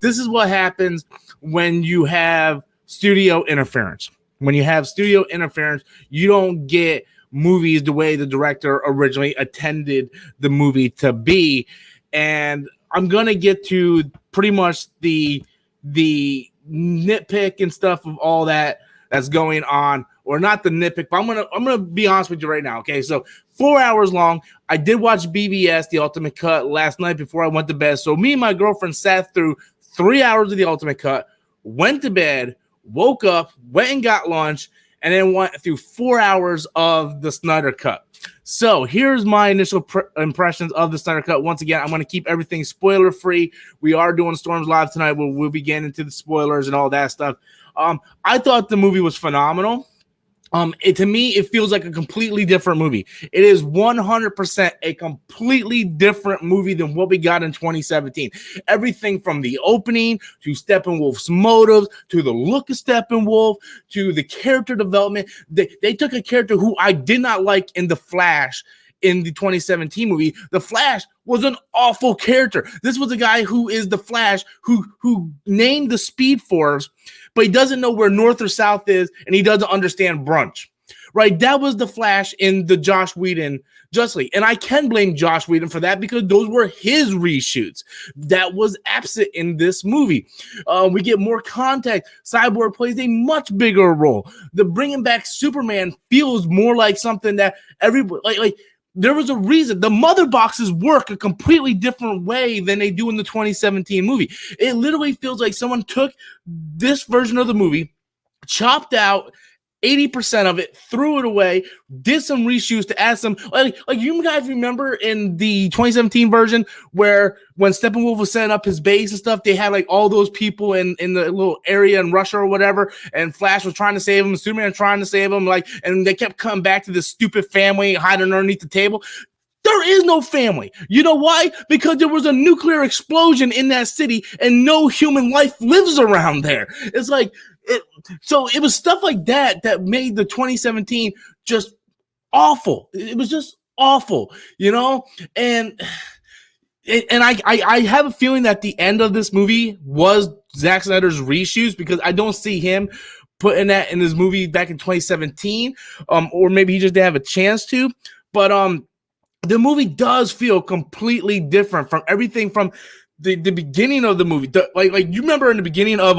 this is what happens when you have studio interference. When you have studio interference, you don't get movies the way the director originally intended the movie to be. And I'm gonna get to pretty much the nitpick and stuff of all that's going on, or not the nitpick, but I'm gonna be honest with you right now. Okay, so 4 hours long. I did watch BVS, the Ultimate Cut, last night before I went to bed. So me and my girlfriend sat through 3 hours of the Ultimate Cut, went to bed, woke up, went and got lunch, and then went through 4 hours of the Snyder Cut. So here's my initial impressions of the Snyder Cut. Once again, I'm going to keep everything spoiler free. We are doing Storms Live tonight. We'll be getting into the spoilers and all that stuff. I thought the movie was phenomenal. To me, it feels like a completely different movie. It is 100% a completely different movie than what we got in 2017. Everything from the opening to Steppenwolf's motives to the look of Steppenwolf to the character development. They took a character who I did not like in The Flash. In the 2017 movie, The Flash was an awful character. This was a guy who is the Flash, who named the Speed Force, but he doesn't know where north or south is, and he doesn't understand brunch. Right? That was the Flash in the Joss Whedon Justice League. And I can blame Joss Whedon for that because those were his reshoots. That was absent in this movie. We get more context. Cyborg plays a much bigger role. The bringing back Superman feels more like something that everybody like there was a reason. The mother boxes work a completely different way than they do in the 2017 movie. It literally feels like someone took this version of the movie, chopped out 80% of it, threw it away, did some reshoots to add some, like you guys remember in the 2017 version where when Steppenwolf was setting up his base and stuff, they had like all those people in the little area in Russia or whatever, and Flash was trying to save him, Superman trying to save him, like, and they kept coming back to this stupid family hiding underneath the table. There is no family. You know why? Because there was a nuclear explosion in that city and no human life lives around there. It's like, so it was stuff like that that made the 2017 just awful. It was just awful, you know? And I have a feeling that the end of this movie was Zack Snyder's reshoots, because I don't see him putting that in his movie back in 2017, or maybe he just didn't have a chance to. But the movie does feel completely different from everything from the beginning of the movie. Like you remember in the beginning of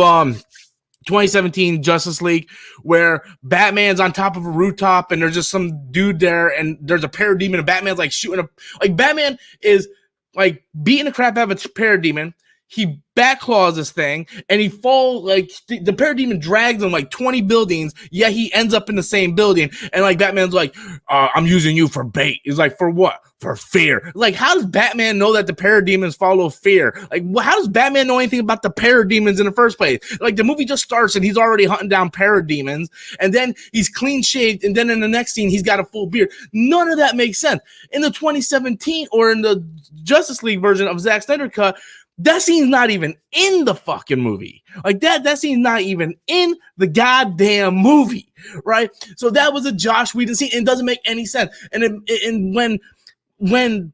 2017 Justice League where Batman's on top of a rooftop and there's just some dude there and there's a parademon and Batman's like shooting like Batman is like beating the crap out of a parademon. He backclaws this thing and he falls, like the parademon drags him like 20 buildings, yet he ends up in the same building. And like Batman's like, I'm using you for bait. He's like, for what? For fear. Like, how does Batman know that the parademons follow fear? Like, how does Batman know anything about the parademons in the first place? Like, the movie just starts and he's already hunting down parademons, and then he's clean shaved, and then in the next scene he's got a full beard. None of that makes sense. In the 2017 or in the Justice League version of Zack Snyder cut, that scene's not even in the fucking movie. Like that scene's not even in the goddamn movie, right? So that was a Joss Whedon scene, and it doesn't make any sense. And when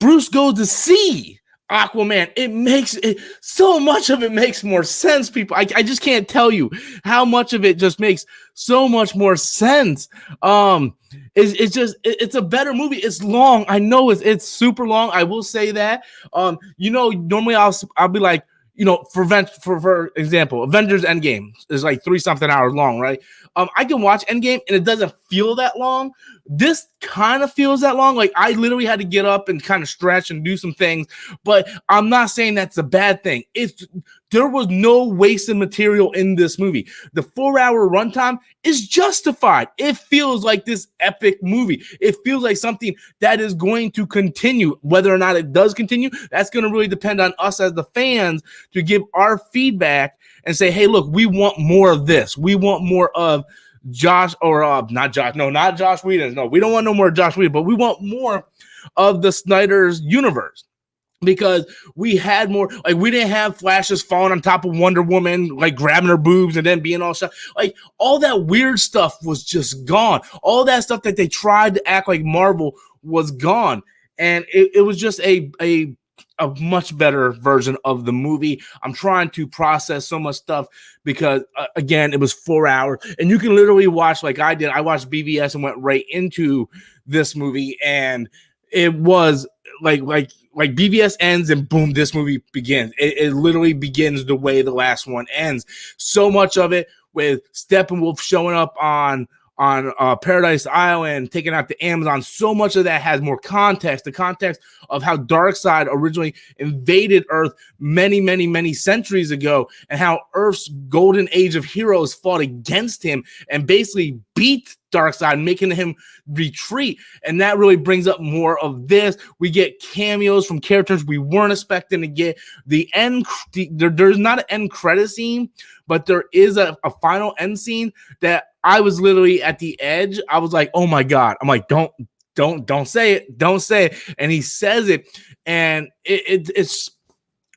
Bruce goes to see Aquaman, it makes it, so much of it makes more sense, people. I just can't tell you how much of it just makes so much more sense. It's a better movie. It's long. I know it's super long. I will say that. Normally I'll be like, for example, Avengers Endgame is like 3-something hours long, right? I can watch Endgame and it doesn't feel that long. This kind of feels that long. Like I literally had to get up and kind of stretch and do some things, but I'm not saying that's a bad thing. There was no wasted material in this movie. The 4-hour runtime is justified. It feels like this epic movie. It feels like something that is going to continue. Whether or not it does continue, that's going to really depend on us as the fans to give our feedback and say, hey, look, we want more of this. We want more of Josh not Josh Whedon. No, we don't want no more Josh Whedon, but we want more of the Snyder's universe. Because we had more, like we didn't have Flashes falling on top of Wonder Woman, like grabbing her boobs and then being all shot. Like all that weird stuff was just gone. All that stuff that they tried to act like Marvel was gone. And it was just a a much better version of the movie. I'm trying to process so much stuff because again, it was 4 hours, and you can literally watch like I did. I watched BVS and went right into this movie, and it was like BVS ends and boom, this movie begins. It literally begins the way the last one ends. So much of it with Steppenwolf showing up on Paradise Island, taking out the Amazon. So much of that has more context, the context of how Darkseid originally invaded Earth many centuries ago, and how Earth's golden age of heroes fought against him and basically beat Darkseid, making him retreat. And that really brings up more of this. We get cameos from characters we weren't expecting to get. There's not an end credit scene, but there is a final end scene that I was literally at the edge. I was like, oh my God. I'm like, don't say it. Don't say it. And he says it. And it's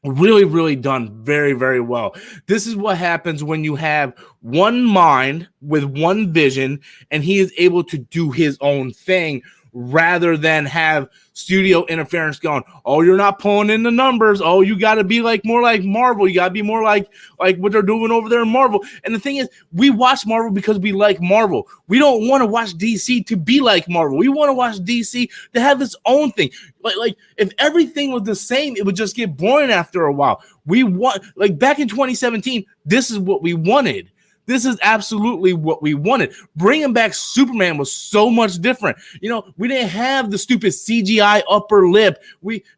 really done very, very well. This is what happens when you have one mind with one vision, and he is able to do his own thing rather than have studio interference going, oh, you're not pulling in the numbers. Oh, you got to be more like Marvel. You got to be more like what they're doing over there in Marvel. And the thing is, we watch Marvel because we like Marvel. We don't want to watch DC to be like Marvel. We want to watch DC to have its own thing. Like if everything was the same, it would just get boring after a while. We want, like back in 2017, this is what we wanted. This is absolutely what we wanted. Bringing back Superman was so much different. You know, we didn't have the stupid CGI upper lip.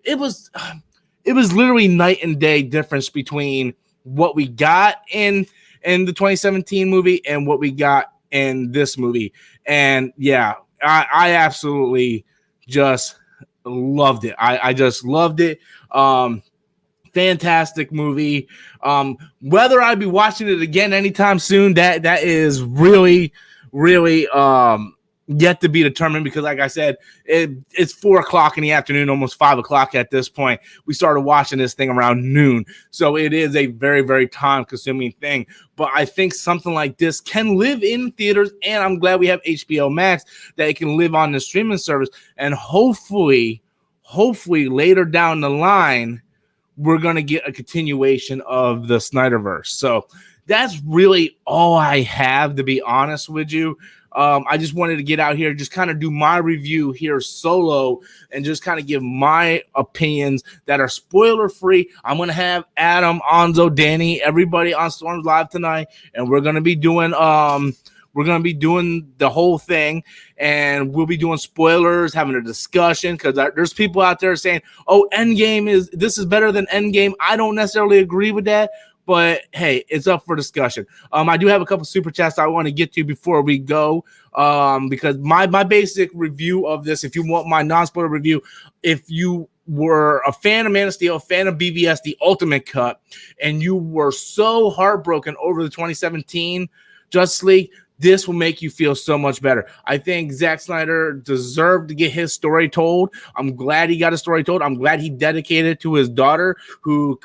It was literally night and day difference between what we got in the 2017 movie and what we got in this movie. And yeah, I absolutely just loved it. I just loved it. Fantastic movie. Whether I'd be watching it again anytime soon, that is really yet to be determined, because like I said, it's 4:00 in the afternoon, almost 5:00 at this point. We started watching this thing around noon, so it is a very time consuming thing. But I think something like this can live in theaters, and I'm glad we have HBO Max that it can live on the streaming service, and hopefully later down the line we're going to get a continuation of the Snyderverse. So that's really all I have, to be honest with you. I just wanted to get out here, just kind of do my review here solo, and just kind of give my opinions that are spoiler free. I'm going to have Adam, Anzo, Danny, everybody on Storms Live tonight, and we're going to be doing the whole thing, and we'll be doing spoilers, having a discussion, because there's people out there saying, oh, Endgame is better than Endgame. I don't necessarily agree with that, but hey, it's up for discussion. I do have a couple super chats I want to get to before we go, because my basic review of this, if you want my non-spoiler review, if you were a fan of Man of Steel, a fan of BVS, the Ultimate Cut, and you were so heartbroken over the 2017 Justice League, this will make you feel so much better. I think Zack Snyder deserved to get his story told. I'm glad he got his story told. I'm glad he dedicated it to his daughter, who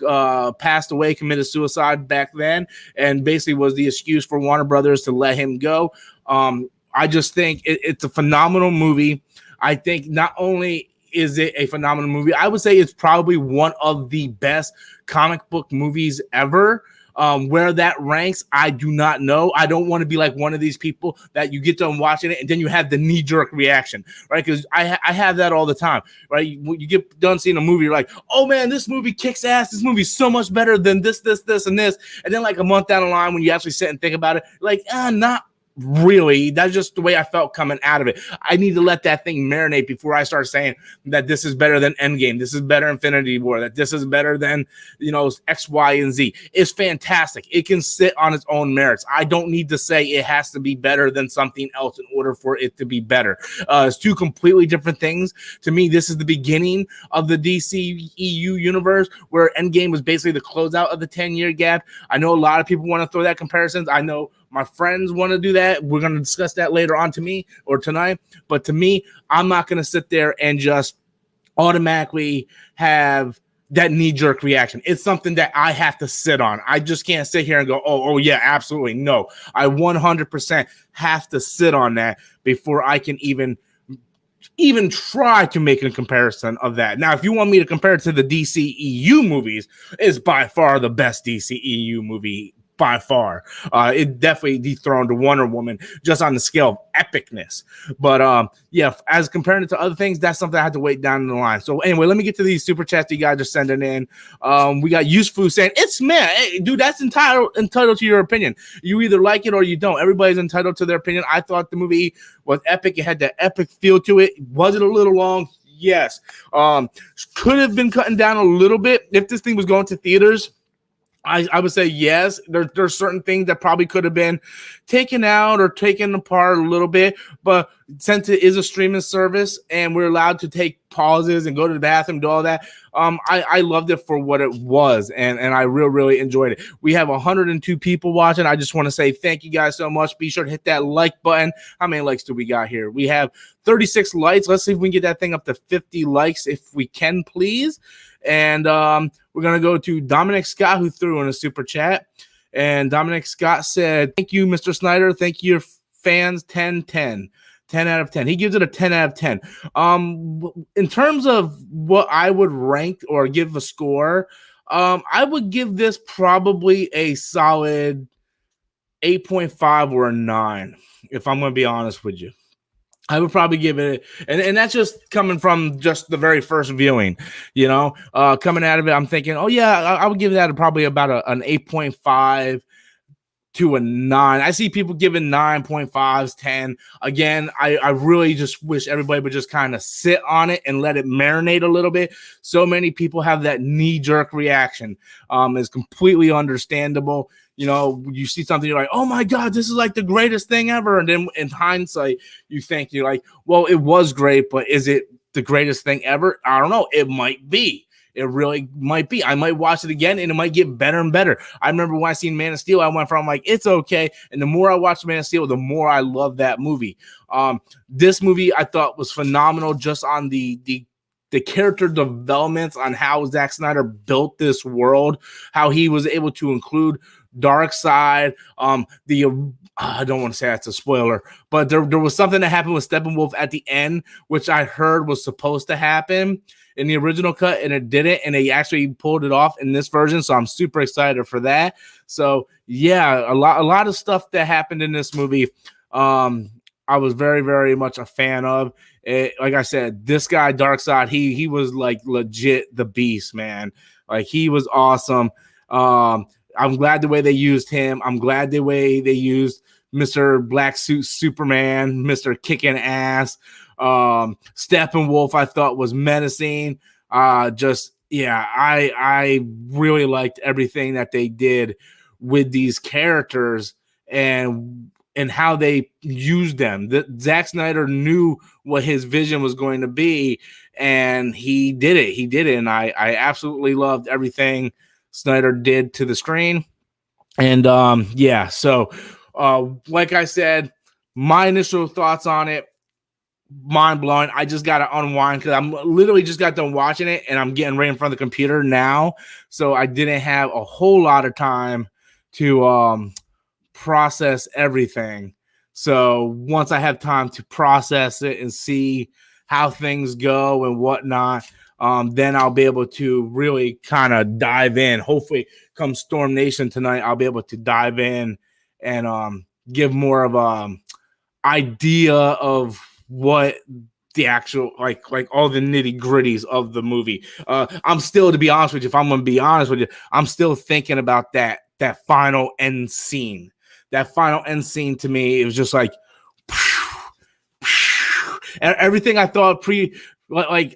passed away, committed suicide back then, and basically was the excuse for Warner Brothers to let him go. I just think it's a phenomenal movie. I think not only is it a phenomenal movie, I would say it's probably one of the best comic book movies ever. Where that ranks, I do not know. I don't want to be like one of these people that you get done watching it and then you have the knee-jerk reaction, right? Because I have that all the time, right? You get done seeing a movie, you're like, oh man, this movie kicks ass. This movie's so much better than this, and this. And then like a month down the line, when you actually sit and think about it, like, not really. That's just the way I felt coming out of it. I need to let that thing marinate before I start saying that this is better than Endgame, this is better Infinity War, that this is better than, X, Y, and Z. It's fantastic. It can sit on its own merits. I don't need to say it has to be better than something else in order for it to be better. It's two completely different things. To me, this is the beginning of the DC EU universe, where Endgame was basically the closeout of the 10-year gap. I know a lot of people want to throw that comparisons. I know my friends want to do that. We're going to discuss that later on tonight. But to me, I'm not going to sit there and just automatically have that knee-jerk reaction. It's something that I have to sit on. I just can't sit here and go, oh yeah, absolutely. No, I 100% have to sit on that before I can even even try to make a comparison of that. Now, if you want me to compare it to the DCEU movies, it's by far the best DCEU movie. By far, it definitely dethroned Wonder Woman just on the scale of epicness. But yeah, as comparing it to other things, that's something I had to wait down the line. So anyway, let me get to these super chats you guys are sending in. We got Useful saying, "It's man, hey, dude, that's entitled to your opinion. You either like it or you don't. Everybody's entitled to their opinion. I thought the movie was epic. It had that epic feel to it. Was it a little long? Yes. Could have been cutting down a little bit if this thing was going to theaters." I would say yes. There's certain things that probably could have been taken out or taken apart a little bit, but since it is a streaming service and we're allowed to take pauses and go to the bathroom, do all that, I loved it for what it was, and I really enjoyed it. We have 102 people watching. I just want to say thank you guys so much. Be sure to hit that like button. How many likes do we got here? We have 36 likes. Let's see if we can get that thing up to 50 likes if we can, please. And we're going to go to Dominic Scott, who threw in a super chat. And Dominic Scott said, "Thank you, Mr. Snyder. Thank you, fans. 10 out of 10. He gives it a 10 out of 10. In terms of what I would rank or give a score, I would give this probably a solid 8.5 or a 9, if I'm going to be honest with you. I would probably give it, and that's just coming from just the very first viewing, coming out of it. I'm thinking, oh yeah, I would give that probably about an 8.5 to a 9. I see people giving 9.5s, 10. Again, I really just wish everybody would just kind of sit on it and let it marinate a little bit. So many people have that knee-jerk reaction. It's completely understandable. You see something, you're like, oh my God, this is like the greatest thing ever. And then in hindsight, you're like, well, it was great, but is it the greatest thing ever? I don't know. It might be. It really might be. I might watch it again and it might get better and better. I remember when I seen Man of Steel, I went from like, it's okay. And the more I watched Man of Steel, the more I love that movie. This movie I thought was phenomenal just on the character developments, on how Zack Snyder built this world, how he was able to include Darkseid. I don't want to say that's a spoiler, but there was something that happened with Steppenwolf at the end, which I heard was supposed to happen in the original cut, and it didn't, and they actually pulled it off in this version. So I'm super excited for that. So yeah, a lot of stuff that happened in this movie, I was very, very much a fan of. Like I said, this guy Darkseid, he was like legit the beast, man. Like he was awesome. I'm glad the way they used him. I'm glad the way they used Mr. Black Suit Superman, Mr. Kicking Ass. Steppenwolf I thought was menacing. I really liked everything that they did with these characters and how they used them. Zack Snyder knew what his vision was going to be, and he did it. And I absolutely loved everything Snyder did to the screen. And so like I said, my initial thoughts on it, mind blowing. I just got to unwind because I'm literally just got done watching it and I'm getting right in front of the computer now. So I didn't have a whole lot of time to process everything. So once I have time to process it and see how things go and whatnot, then I'll be able to really kind of dive in. Hopefully come Storm Nation tonight, I'll be able to dive in and give more of a idea of what the actual like all the nitty gritties of the movie. I'm still, to be honest with you, if I'm gonna be honest with you, I'm still thinking about that final end scene. That final end scene to me, it was just like and everything I thought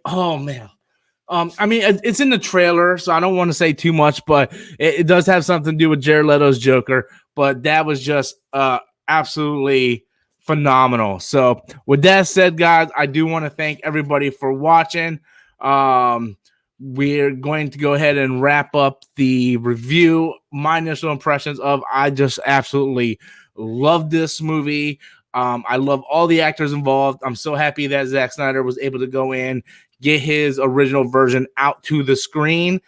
oh man. I mean, it's in the trailer, so I don't want to say too much, but it does have something to do with Jared Leto's Joker. But that was just absolutely phenomenal. So with that said, guys, I do want to thank everybody for watching. We're going to go ahead and wrap up the review. My initial impressions of, I just absolutely love this movie. I love all the actors involved. I'm so happy that Zack Snyder was able to go in, get his original version out to the screen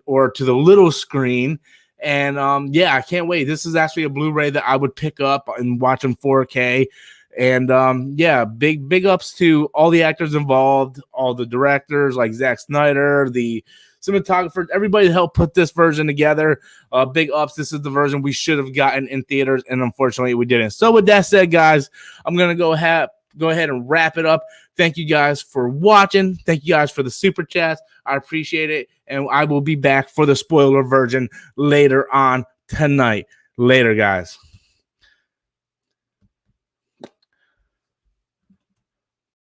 or to the little screen. And I can't wait. This is actually a Blu-ray that I would pick up and watch in 4K. And yeah, big ups to all the actors involved, all the directors like Zack Snyder, the cinematographer, everybody that helped put this version together. Big ups. This is the version we should have gotten in theaters, and unfortunately we didn't. So with that said, guys, I'm gonna go ahead and wrap it up. Thank you guys for watching. Thank you guys for the super chats. I appreciate it, and I will be back for the spoiler version later on tonight. Later, guys.